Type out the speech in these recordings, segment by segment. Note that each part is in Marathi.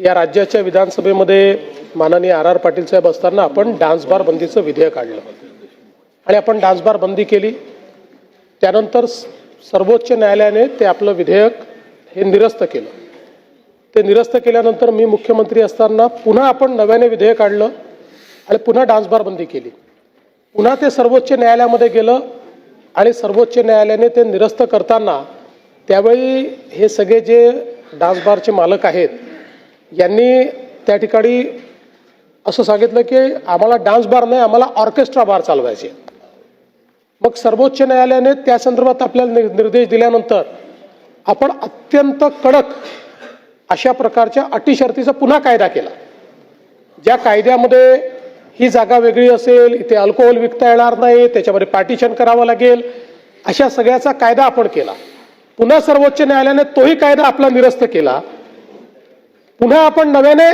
या राज्याच्या विधानसभेमध्ये माननीय आर पाटील साहेब असताना आपण डान्स बार बंदीचं विधेयक काढलं आणि आपण डान्स बार बंदी केली। त्यानंतर सर्वोच्च न्यायालयाने ते आपलं विधेयक हे निरस्त केलं। ते निरस्त केल्यानंतर मी मुख्यमंत्री असताना पुन्हा आपण नव्याने विधेयक काढलं आणि पुन्हा डान्स बार बंदी केली। पुन्हा ते सर्वोच्च न्यायालयामध्ये गेलं आणि सर्वोच्च न्यायालयाने ते निरस्त करताना त्यावेळी हे सगळे जे डान्स बारचे मालक आहेत यांनी त्या ठिकाणी असं सांगितलं की आम्हाला डान्स बार नाही, आम्हाला ऑर्केस्ट्रा बार चालवायचे। मग सर्वोच्च न्यायालयाने त्या संदर्भात आपल्याला निर्देश दिल्यानंतर आपण अत्यंत कडक अशा प्रकारच्या अटी शर्तीचा पुन्हा कायदा केला, ज्या कायद्यामध्ये ही जागा वेगळी असेल, इथे अल्कोहोल विकता येणार नाही, त्याच्यामध्ये पार्टिशन करावं लागेल, अशा सगळ्याचा कायदा आपण केला। पुन्हा सर्वोच्च न्यायालयाने तोही कायदा आपला निरस्त केला। पुन्हा आपण नव्याने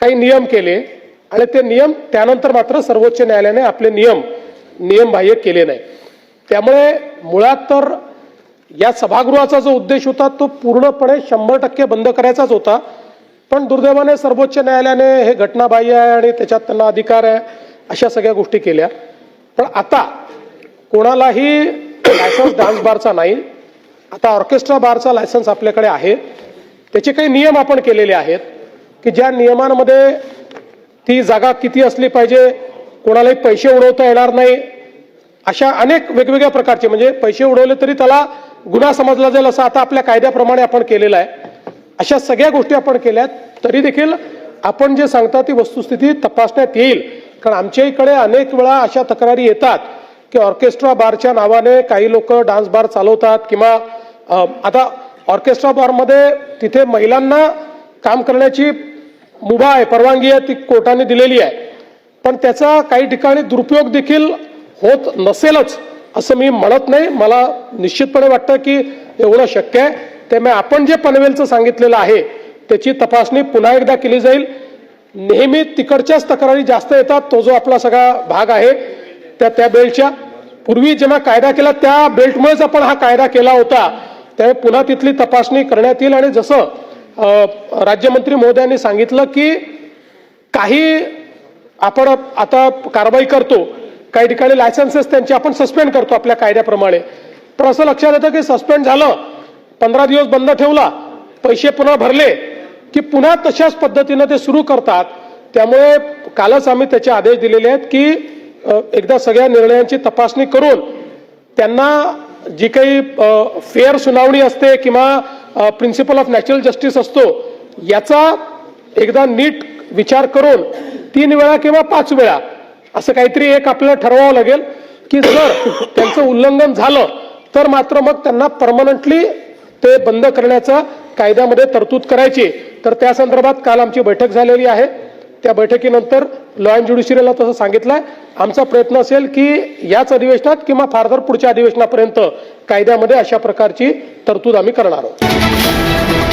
काही नियम केले आणि ते नियम त्यानंतर मात्र सर्वोच्च न्यायालयाने आपले नियम बाह्य केले नाही। त्यामुळे मुळात तर या सभागृहाचा जो उद्देश होता तो पूर्णपणे 100% बंद करायचाच होता, पण दुर्दैवाने सर्वोच्च न्यायालयाने हे घटनाबाह्य आहे आणि त्याच्यात त्यांना अधिकार आहे अशा सगळ्या गोष्टी केल्या। पण आता कोणालाही लायसन्स डान्स बारचा नाही, आता ऑर्केस्ट्रा बारचा लायसन्स आपल्याकडे आहे। त्याचे काही नियम आपण केलेले आहेत की ज्या नियमांमध्ये ती जागा किती असली पाहिजे, कोणालाही पैसे उडवता येणार नाही, अशा अनेक वेगवेगळ्या प्रकारचे, म्हणजे पैसे उडवले तरी त्याला गुन्हा समजला जाईल असं आता आपल्या कायद्याप्रमाणे आपण केलेलं आहे। अशा सगळ्या गोष्टी आपण केल्यात, तरी देखील आपण जे सांगता ती वस्तुस्थिती तपासण्यात येईल। कारण आमच्या इकडे अनेक वेळा अशा तक्रारी येतात की ऑर्केस्ट्रा बारच्या नावाने काही लोक डान्स बार चालवतात, किंवा आता ऑर्केस्ट्रा बारमध्ये तिथे महिलांना काम करण्याची मुभा आहे, परवानगी आहे, ती कोर्टाने दिलेली आहे, पण त्याचा काही ठिकाणी दुरुपयोग देखील होत नसेलच असं मी म्हणत नाही। मला निश्चितपणे वाटतं की एवढं शक्य आहे। त्यामुळे आपण जे पनवेलचं सांगितलेलं आहे त्याची तपासणी पुन्हा एकदा केली जाईल। नेहमी तिकडच्याच तक्रारी जास्त येतात, तो जो आपला सगळा भाग आहे त्या बेल्टच्या, पूर्वी जेव्हा कायदा केला त्या बेल्टमुळेच आपण हा कायदा केला होता, त्यामुळे पुन्हा तिथली तपासणी करण्यात येईल। आणि जसं राज्यमंत्री महोदयांनी सांगितलं की काही आपण आता कारवाई करतो, काही ठिकाणी लायसन्सेस त्यांचे आपण सस्पेंड करतो आपल्या कायद्याप्रमाणे, पण असं लक्षात येतं की सस्पेंड झालं, 15 दिवस बंद ठेवला, पैसे पुन्हा भरले की पुन्हा तशाच पद्धतीने ते सुरू करतात। त्यामुळे कालच आम्ही त्याचे आदेश दिलेले आहेत की एकदा सगळ्या निर्णयांची तपासणी करून त्यांना जी काही फेअर सुनावणी असते किंवा प्रिन्सिपल ऑफ नॅचरल जस्टिस असतो याचा एकदा नीट विचार करून 3 वेळा किंवा 5 वेळा असं काहीतरी एक आपल्याला ठरवावं लागेल की जर त्यांचं उल्लंघन झालं तर मात्र मग त्यांना परमनंटली ते बंद करण्याचा कायद्यामध्ये तरतूद करायची। तर त्या संदर्भात काल आमची बैठक झालेली आहे। त्या बैठकीनंतर लॉ अँड ज्युडिशियरीला तसं सांगितलंय, आमचा प्रयत्न असेल की याच अधिवेशनात किंवा फारदर पुढच्या अधिवेशनापर्यंत कायद्यामध्ये अशा प्रकारची तरतूद आम्ही करणार आहोत।